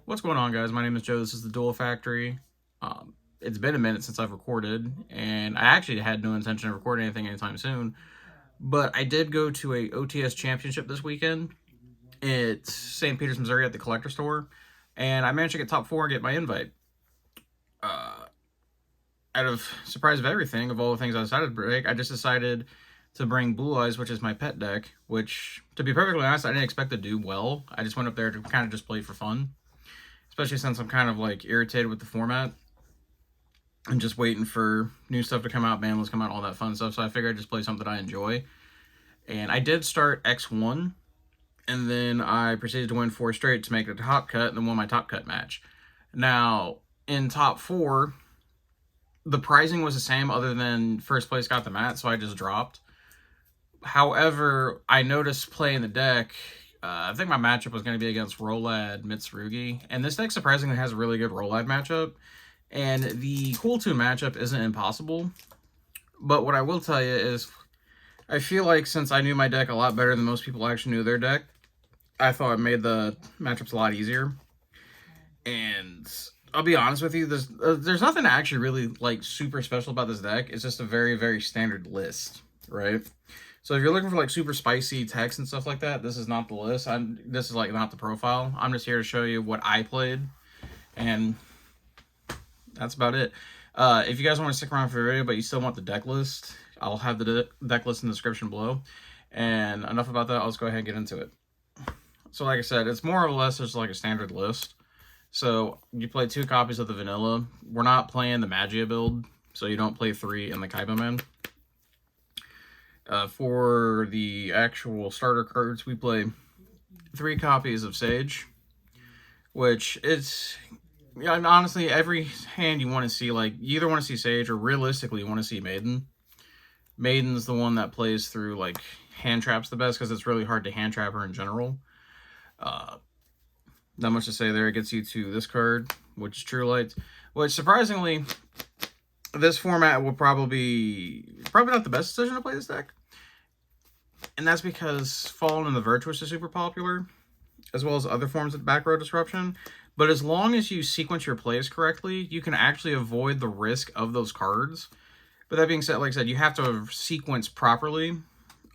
What's going on, guys? My name is Joe. This is the Duel Factory. It's been a minute since I've recorded, and I actually had no intention of recording anything anytime soon. But I did go to a OTS Championship this weekend. It's St. Peters, Missouri, at the Collector Store, and I managed to get top 4 and get my invite. Uh, Out of surprise of everything, of all the things I decided to break, I just decided to bring Blue-Eyes, which is my pet deck, which, to be perfectly honest, I didn't expect to do well. I just went up there to kind of just play for fun, especially since I'm kind of like irritated with the format and just waiting for new stuff to come out, banless come out, all that fun stuff. So I figured I'd just play something I enjoy. And I did start X1, and then I proceeded to win 4 straight to make it a top cut, and then won my top cut match. Now, in top 4, the pricing was the same other than first place got the mat, so I just dropped. However, I noticed playing the deck, I think my matchup was going to be against Rolad Mitsurugi, and this deck surprisingly has a really good Rolad matchup, and the Cool Tune matchup isn't impossible, but what I will tell you is, I feel like since I knew my deck a lot better than most people actually knew their deck, I thought it made the matchups a lot easier, and I'll be honest with you, there's nothing actually really, like, super special about this deck. It's just a very, very standard list, right? So if you're looking for, like, super spicy text and stuff like that, this is not the list. This is, like, not the profile. I'm just here to show you what I played, and that's about it. If you guys want to stick around for the video, but you still want the deck list, I'll have the deck list in the description below. And enough about that, I'll just go ahead and get into it. So like I said, it's more or less just like a standard list. So you play 2 copies of the vanilla. We're not playing the Magia build, so you don't play 3 in the Kaiba Man. For the actual starter cards, we play 3 copies of Sage, which it's, yeah, honestly, every hand you want to see, like, you either want to see Sage or realistically you want to see Maiden. Maiden's the one that plays through, like, hand traps the best because it's really hard to hand trap her in general. Not much to say there. It gets you to this card, which is True Light, which surprisingly, this format will probably not the best decision to play this deck. And that's because Fallen and the Virtuous is super popular, as well as other forms of back row disruption. But as long as you sequence your plays correctly, you can actually avoid the risk of those cards. But that being said, like I said, you have to sequence properly.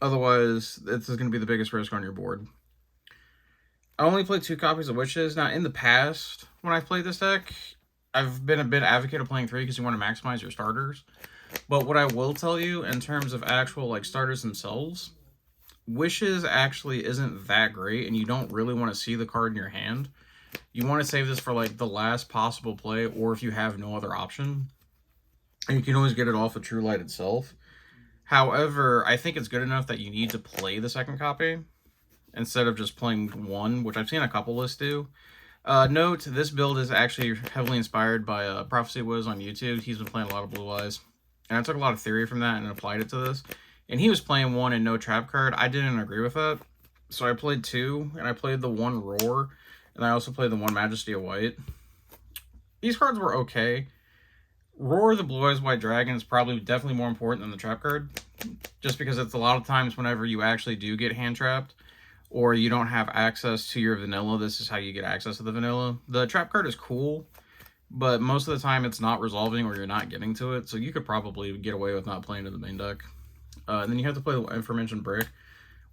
Otherwise, this is going to be the biggest risk on your board. I only played 2 copies of Witches. Now, in the past, when I've played this deck, I've been a bit advocate of playing 3 because you want to maximize your starters. But what I will tell you, in terms of actual, like, starters themselves, Wishes actually isn't that great, and you don't really want to see the card in your hand. You want to save this for, like, the last possible play, or if you have no other option. And you can always get it off of True Light itself. However, I think it's good enough that you need to play the second copy instead of just playing 1, which I've seen a couple lists do. Note, this build is actually heavily inspired by Prophecy Wiz on YouTube. He's been playing a lot of Blue-Eyes. And I took a lot of theory from that and applied it to this. And he was playing 1 and no trap card. I didn't agree with that. So I played 2, and I played the 1 Roar, and I also played the 1 Majesty of White. These cards were okay. Roar the Blue-Eyes White Dragon is probably definitely more important than the trap card. Just because it's a lot of times whenever you actually do get hand trapped, or you don't have access to your vanilla, this is how you get access to the vanilla. The trap card is cool, but most of the time it's not resolving or you're not getting to it, so you could probably get away with not playing to the main deck. And then you have to play the aforementioned Brick,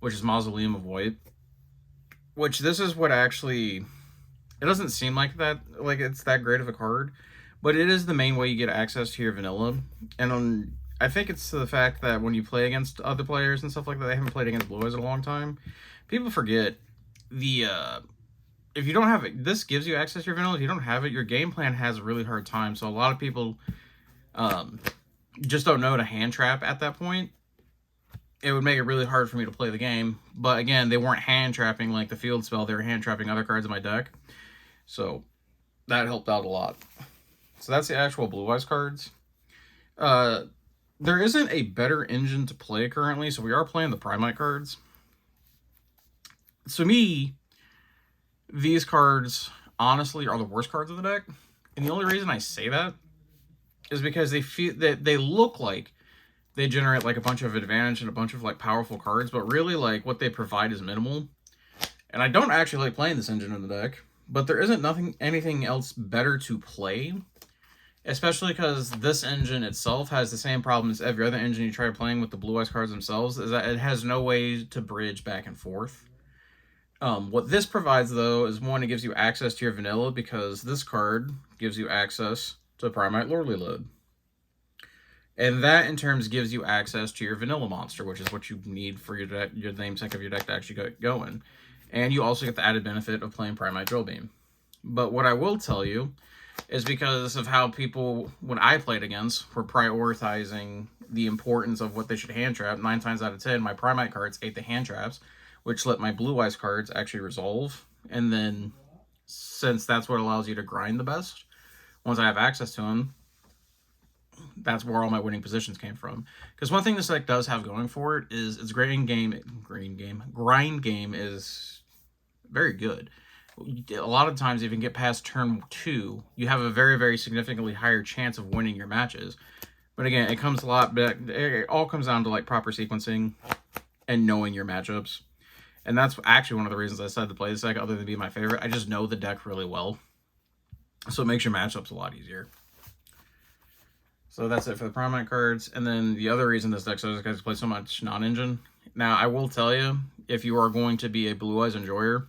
which is Mausoleum of White. Which this is what actually, it doesn't seem like that, like it's that great of a card, but it is the main way you get access to your vanilla. And I think it's the fact that when you play against other players and stuff like that, they haven't played against Blue-Eyes in a long time. People forget if you don't have it, this gives you access to your vanilla. If you don't have it, your game plan has a really hard time. So a lot of people just don't know to hand trap at that point. It would make it really hard for me to play the game. But again, they weren't hand trapping like the field spell. They were hand trapping other cards in my deck. So that helped out a lot. So that's the actual Blue-Eyes cards. There isn't a better engine to play currently, so we are playing the Primite cards. To me, these cards, honestly, are the worst cards of the deck. And the only reason I say that is because they feel that they look like they generate, like, a bunch of advantage and a bunch of, like, powerful cards, but really, like, what they provide is minimal. And I don't actually like playing this engine in the deck, but there isn't anything else better to play, especially because this engine itself has the same problem as every other engine you try playing with the Blue-Eyes cards themselves, is that it has no way to bridge back and forth. What this provides, though, is one, it gives you access to your vanilla, because this card gives you access to Primite Lordly Load. And that, in terms, gives you access to your vanilla monster, which is what you need for your deck, your namesake of your deck to actually get going. And you also get the added benefit of playing Primite Drill Beam. But what I will tell you is, because of how people, when I played against, were prioritizing the importance of what they should hand trap, 9 times out of 10, my Primite cards ate the hand traps, which let my Blue-Eyes cards actually resolve. And then, since that's what allows you to grind the best, once I have access to them, that's where all my winning positions came from. Because one thing this deck does have going for it is its grind game is very good. A lot of times, if you can get past turn 2, you have a very, very significantly higher chance of winning your matches. But again, it comes a lot back. It all comes down to like proper sequencing and knowing your matchups. And that's actually one of the reasons I decided to play this deck, other than being my favorite. I just know the deck really well, so it makes your matchups a lot easier. So that's it for the Primite cards. And then the other reason this deck so guys play so much non-engine. Now, I will tell you, if you are going to be a Blue-Eyes enjoyer,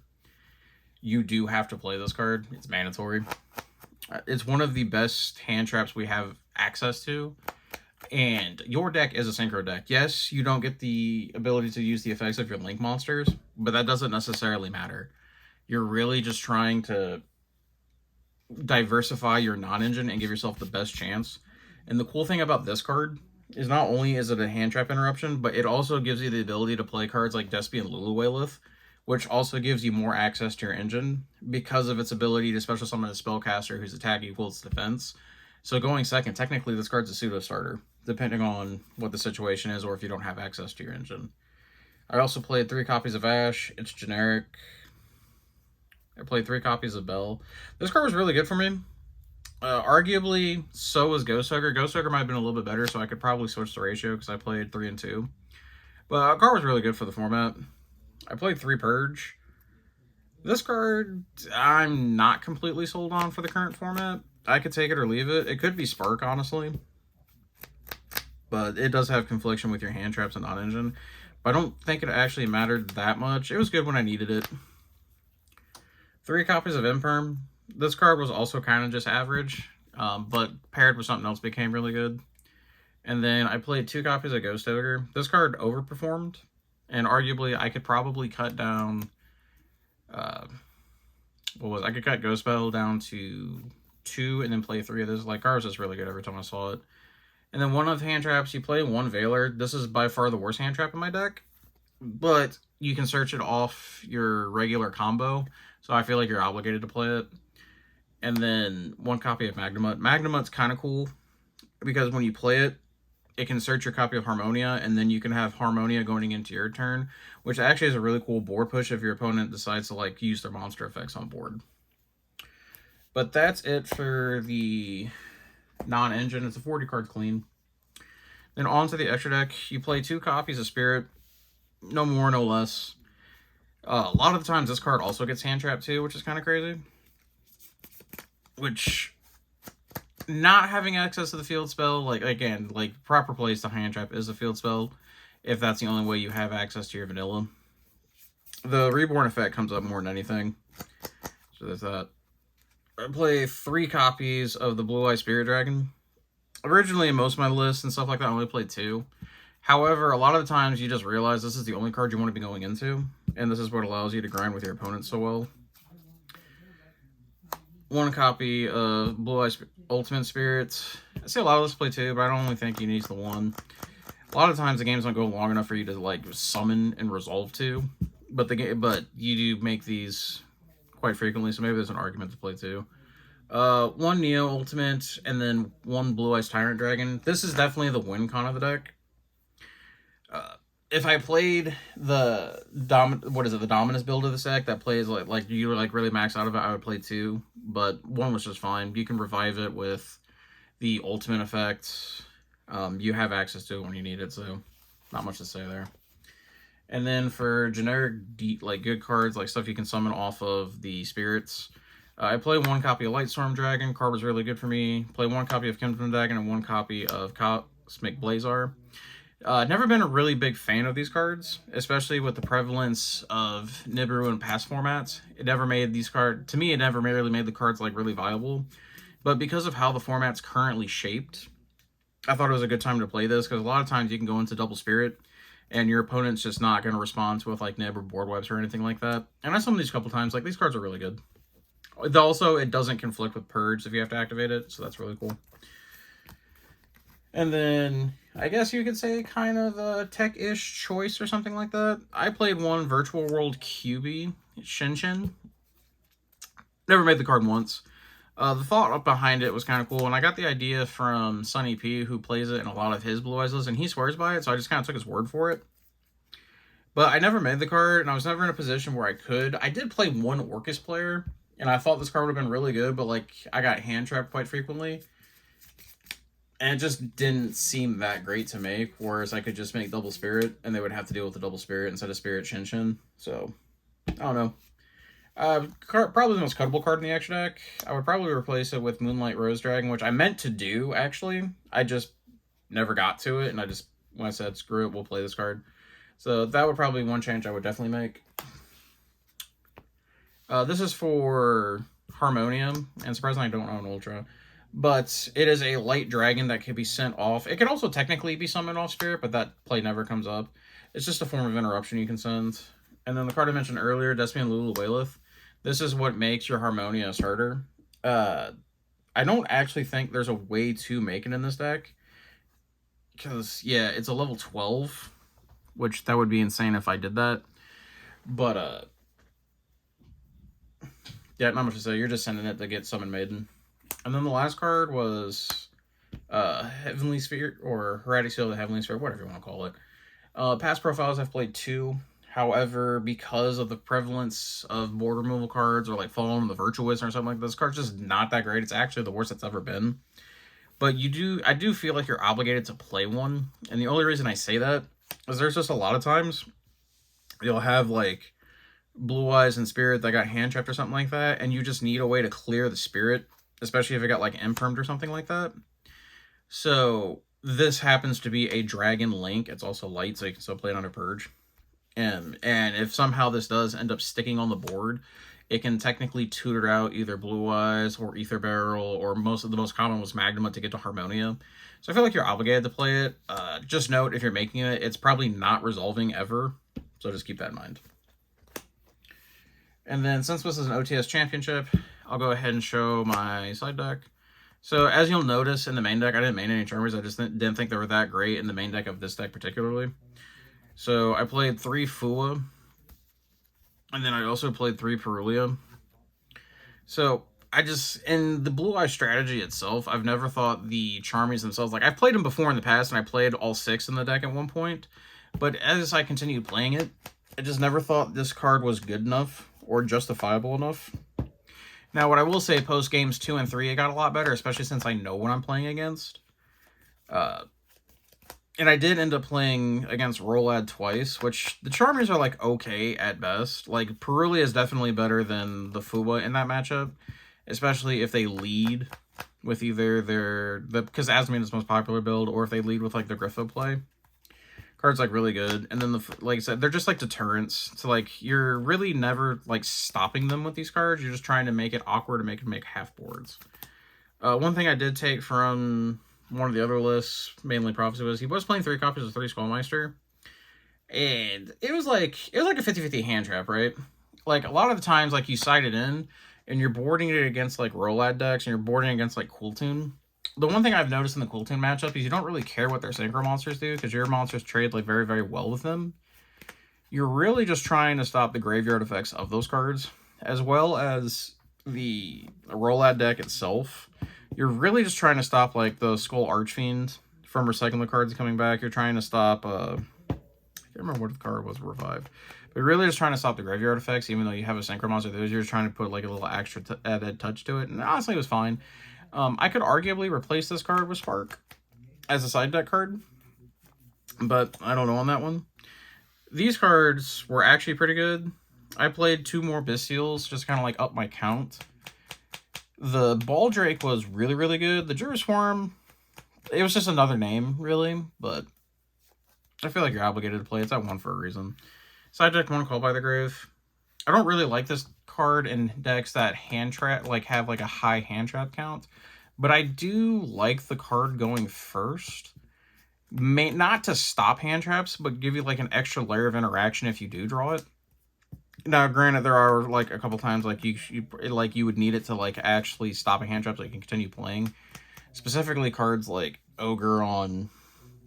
you do have to play this card. It's mandatory. It's one of the best hand traps we have access to. And your deck is a synchro deck. Yes, you don't get the ability to use the effects of your Link monsters, but that doesn't necessarily matter. You're really just trying to diversify your non-engine and give yourself the best chance. And the cool thing about this card is, not only is it a hand trap interruption, but it also gives you the ability to play cards like Despy and Luluwaylith, which also gives you more access to your engine because of its ability to special summon a spellcaster whose attack equals defense. So going second, technically this card's a pseudo starter, depending on what the situation is or if you don't have access to your engine. I also played 3 copies of Ash. It's generic. I played 3 copies of Bell. This card was really good for me. Arguably, so was Ghost Hugger. Ghost Hugger might have been a little bit better, so I could probably switch the ratio because I played 3 and 2. But the card was really good for the format. I played 3 Purge. This card, I'm not completely sold on for the current format. I could take it or leave it. It could be Spark, honestly. But it does have confliction with your hand traps and non-engine. But I don't think it actually mattered that much. It was good when I needed it. 3 copies of Imperm. This card was also kind of just average, but paired with something else became really good. And then I played 2 copies of Ghost Ogre. This card overperformed, and arguably I could probably cut down, I could cut Ghost Spell down to 2 and then play 3 of this. Like, card was just really good every time I saw it. And then one of the hand traps, you play 1 Veiler. This is by far the worst hand trap in my deck, but you can search it off your regular combo, so I feel like you're obligated to play it. And then 1 copy of Magnamut. Magnamut's kind of cool because when you play it, it can search your copy of Harmonia, and then you can have Harmonia going into your turn, which actually is a really cool board push if your opponent decides to like use their monster effects on board. But that's it for the non-engine. It's a 40 card clean. Then on to the extra deck. You play 2 copies of Spirit. No more, no less. A lot of the times this card also gets hand trapped too, which is kind of crazy. Which, not having access to the field spell, like, again, like, proper place to hand trap is a field spell, if that's the only way you have access to your vanilla. The Reborn effect comes up more than anything. So there's that. I play 3 copies of the Blue-Eyes Spirit Dragon. Originally, in most of my lists and stuff like that, I only played 2. However, a lot of the times you just realize this is the only card you want to be going into, and this is what allows you to grind with your opponent so well. 1 copy of Blue-Eyes Ultimate Spirits. I see a lot of this play 2, but I don't only think you need the 1. A lot of times the games don't go long enough for you to like summon and resolve to, but you do make these quite frequently, so maybe there's an argument to play 2. 1 Neo Ultimate, and then 1 Blue-Eyes Tyrant Dragon. This is definitely the win con of the deck. If I played the Dominus build of this deck that plays like you like really max out of it, I would play 2, but 1 was just fine. You can revive it with the ultimate effect. You have access to it when you need it, so not much to say there. And then for generic good cards, like stuff you can summon off of the spirits, I play one copy of Lightstorm Dragon. Card was really good for me. Play one copy of Kingdom Dragon and one copy of Cosmic Blazar. Never been a really big fan of these cards, especially with the prevalence of Nibiru and past formats. It never made these cards, to me, it never really made the cards like really viable. But because of how the format's currently shaped, I thought it was a good time to play this, because a lot of times you can go into Double Spirit and your opponent's just not going to respond with like Nib or Board Wipes or anything like that. And I summoned these a couple times. Like, these cards are really good. Also, it doesn't conflict with Purge if you have to activate it, so that's really cool. And then, I guess you could say kind of a tech-ish choice or something like that. I played one Virtual World QB, Shinshin. Never made the card once. The thought behind it was kind of cool, and I got the idea from Sunny P, who plays it in a lot of his Blue-Eyes lists, and he swears by it, so I just kind of took his word for it. But I never made the card, and I was never in a position where I could. I did play one Orcus player, and I thought this card would have been really good, but like I got hand trapped quite frequently. And it just didn't seem that great to make, whereas I could just make Double Spirit, and they would have to deal with the Double Spirit instead of Spirit Shinshin. So, I don't know. Probably the most cuttable card in the extra deck. I would probably replace it with Moonlight Rose Dragon, which I meant to do, actually. I just never got to it, and when I said, screw it, we'll play this card. So that would probably be one change I would definitely make. This is for Harmonium, and surprisingly I don't own Ultra. But it is a light dragon that can be sent off. It can also technically be summoned off Spirit, but that play never comes up. It's just a form of interruption you can send. And then the card I mentioned earlier, Despian Lulu Wailith. This is what makes your Harmonia a starter. I don't actually think there's a way to make it in this deck. Because, yeah, it's a level 12. Which, that would be insane if I did that. But, yeah, not much to say. You're just sending it to get Summon Maiden. And then the last card was Heavenly Sphere, or Heretics Seal of the Heavenly Sphere, whatever you want to call it. Past profiles, I've played 2. However, because of the prevalence of board removal cards, or like Fallen the Virtual Wizard or something like that, this card's just not that great. It's actually the worst it's ever been. But I do feel like you're obligated to play one. And the only reason I say that is there's just a lot of times you'll have like Blue-Eyes and Spirit that got hand trapped or something like that, and you just need a way to clear the Spirit, especially if it got like impermed or something like that. So this happens to be a Dragon Link. It's also light, so you can still play it under Purge. And if somehow this does end up sticking on the board, it can technically tutor out either Blue-Eyes or Ether Barrel, or the most common was Magnuma to get to Harmonia. So I feel like you're obligated to play it. Just note, if you're making it, it's probably not resolving ever. So just keep that in mind. And then, since this is an OTS Championship, I'll go ahead and show my side deck. So, as you'll notice in the main deck, I didn't main any Charmers. I just didn't think they were that great in the main deck of this deck particularly. So, I played 3 Fua. And then I also played 3 Perulia. So, in the Blue-Eye strategy itself, I've never thought the Charmies themselves, like, I've played them before in the past, and I played all 6 in the deck at one point. But as I continued playing it, I just never thought this card was good enough or justifiable enough. Now, what I will say, post games 2 and 3, it got a lot better, especially since I know what I'm playing against. And I did end up playing against Rolad twice, which the Charmers are, like, okay at best. Like, Perulia is definitely better than the Fuba in that matchup, especially if they lead with either because Asmine is the most popular build, or if they lead with, like, the Griffo play. Card's, like, really good. And then, like I said, they're just, like, deterrents. So, like, you're really never, like, stopping them with these cards. You're just trying to make it awkward and make half boards. One thing I did take from one of the other lists, mainly Prophecy, was he was playing 3 copies of 3 Skullmeister. And it was like a 50-50 hand trap, right? Like, a lot of the times, like, you side it in, and you're boarding it against, like, Rolad decks, and you're boarding against, like, Cooltoon. The one thing I've noticed in the Cooltoon matchup is you don't really care what their Synchro monsters do, because your monsters trade, like, very, very well with them. You're really just trying to stop the graveyard effects of those cards, as well as the Rolad deck itself. You're really just trying to stop, like, the Skull Archfiend from recycling the cards coming back. You're trying to stop, I can't remember what the card was revived. But you're really just trying to stop the graveyard effects, even though you have a Synchro monster. You're just trying to put, like, a little extra added touch to it. And honestly, it was fine. I could arguably replace this card with Spark as a side deck card, but I don't know on that one. These cards were actually pretty good. I played 2 more Bystials, just kind of like up my count. The Baldrake was really, really good. The Juris Swarm, it was just another name, really, but I feel like you're obligated to play it. It's at 1 for a reason. Side deck 1, Call by the Grave. I don't really like this card in decks that hand trap, like have like a high hand trap count, but I do like the card going first. Not to stop hand traps, but give you like an extra layer of interaction if you do draw it. Now, granted, there are like a couple times like you would need it to like actually stop a hand trap so you can continue playing. Specifically, cards like Ogre on.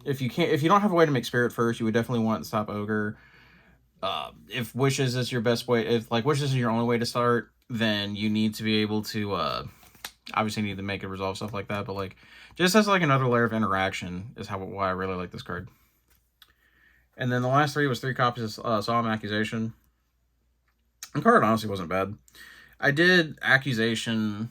If you don't have a way to make Spirit first, you would definitely want to stop Ogre. If Wishes is your best way, if like Wishes is your only way to start, then you need to be able to obviously need to make it resolve stuff like that. But like just as like another layer of interaction is why I really like this card. And then the last 3 was 3 copies of Solemn Accusation. The card honestly wasn't bad. I did Accusation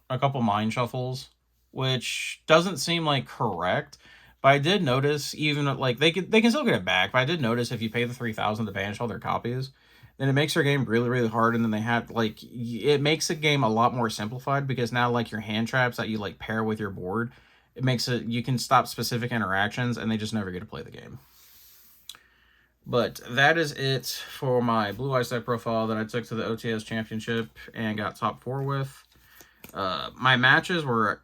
a couple Mind Shuffles, which doesn't seem like correct. But I did notice, even like they can still get it back. But I did notice if you pay the 3,000 to banish all their copies, then it makes their game really, really hard. And then they have like it makes the game a lot more simplified because now like your hand traps that you like pair with your board, it makes it you can stop specific interactions and they just never get to play the game. But that is it for my Blue-Eyes deck profile that I took to the OTS Championship and got top 4 with. My matches were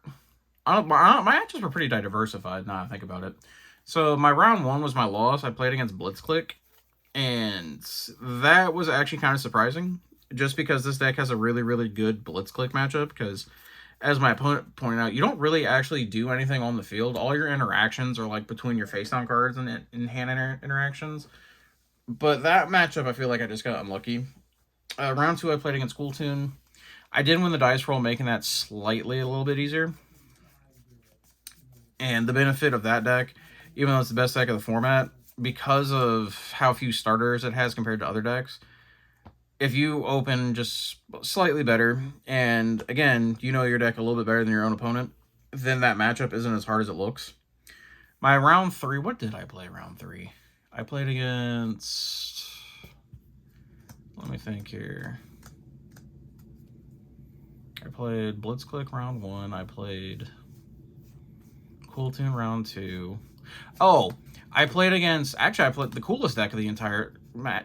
my matches were pretty diversified, now I think about it. So my round 1 was my loss. I played against Blitzclick, and that was actually kind of surprising, just because this deck has a really, really good Blitzclick matchup, because as my opponent pointed out, you don't really actually do anything on the field. All your interactions are like between your face-down cards and in-hand interactions. But that matchup, I feel like I just got unlucky. Round 2, I played against Cool Tune. I did win the dice roll, making that slightly a little bit easier. And the benefit of that deck, even though it's the best deck of the format, because of how few starters it has compared to other decks, if you open just slightly better, and again, you know your deck a little bit better than your own opponent, then that matchup isn't as hard as it looks. My round 3, what did I play round 3? I played against... Let me think here. I played Blitzclick round 1. I played Cool Tune round 2. Oh, I played against... Actually, I played the coolest deck of the entire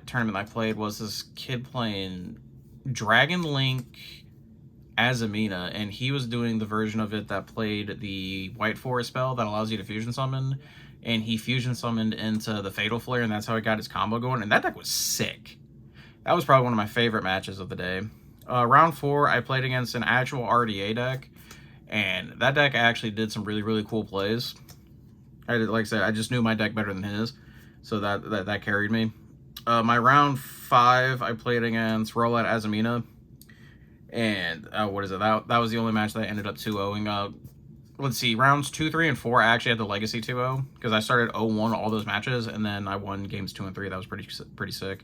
tournament I played was this kid playing Dragon Link Azamina, and he was doing the version of it that played the White Forest spell that allows you to fusion summon, and he fusion summoned into the Fatal Flare, and that's how he got his combo going, and that deck was sick. That was probably one of my favorite matches of the day. Round 4, I played against an actual RDA deck, and that deck actually did some really, really cool plays. Like I said, I just knew my deck better than his, so that carried me. My round 5, I played against Roulette Azamina, and what is it? That was the only match that I ended up 2-0ing. Let's see, rounds 2, 3, and 4, I actually had the Legacy 2-0, because I started 0-1 all those matches, and then I won games 2 and 3. That was pretty sick.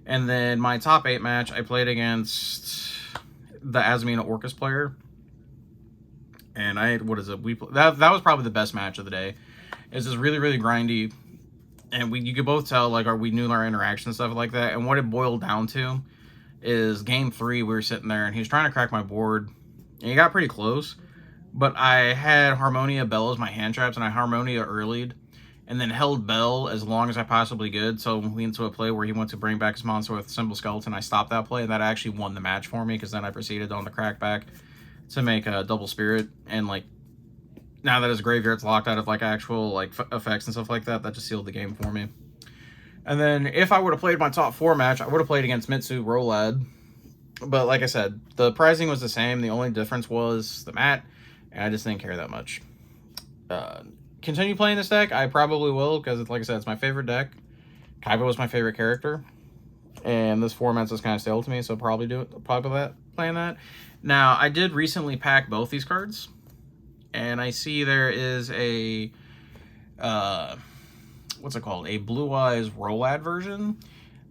And then my top 8 match, I played against the Azamina Orcus player. And that was probably the best match of the day. It's just really, really grindy. And you could both tell, like, we knew our interaction and stuff like that. And what it boiled down to is game 3, we were sitting there, and he was trying to crack my board. And he got pretty close. But I had Harmonia Bell as my hand traps, and I Harmonia earlied. And then held Bell as long as I possibly could. So we went into a play where he went to bring back his monster with Simple Skeleton. I stopped that play, and that actually won the match for me, because then I proceeded on the crackback to make a double spirit. And like, now that his graveyard's locked out of like actual like effects and stuff like that, that just sealed the game for me. And then if I would have played my top 4 match, I would have played against Mitsu Rolad. But like I said, the pricing was the same. The only difference was the mat, and I just didn't care that much. Continue playing this deck? I probably will, because like I said, it's my favorite deck. Kaiba was my favorite character, and this format's just kind of stale to me, so probably playing that. Now, I did recently pack both these cards, and I see there is a what's it called? A Blue-Eyes Rolad version.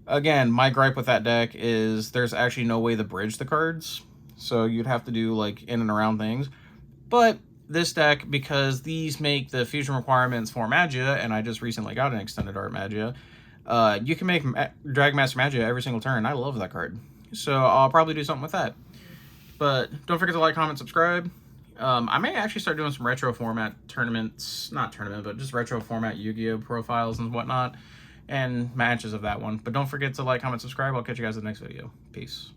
Again, my gripe with that deck is there's actually no way to bridge the cards, so you'd have to do like in and around things. But this deck, because these make the fusion requirements for Magia, and I just recently got an extended art Magia, you can make Dragon Master Magia every single turn. I love that card, so I'll probably do something with that. But don't forget to like, comment, subscribe. I may actually start doing some retro format tournaments, not tournament, but just retro format Yu-Gi-Oh profiles and whatnot, and matches of that one. But don't forget to like, comment, subscribe. I'll catch you guys in the next video. Peace.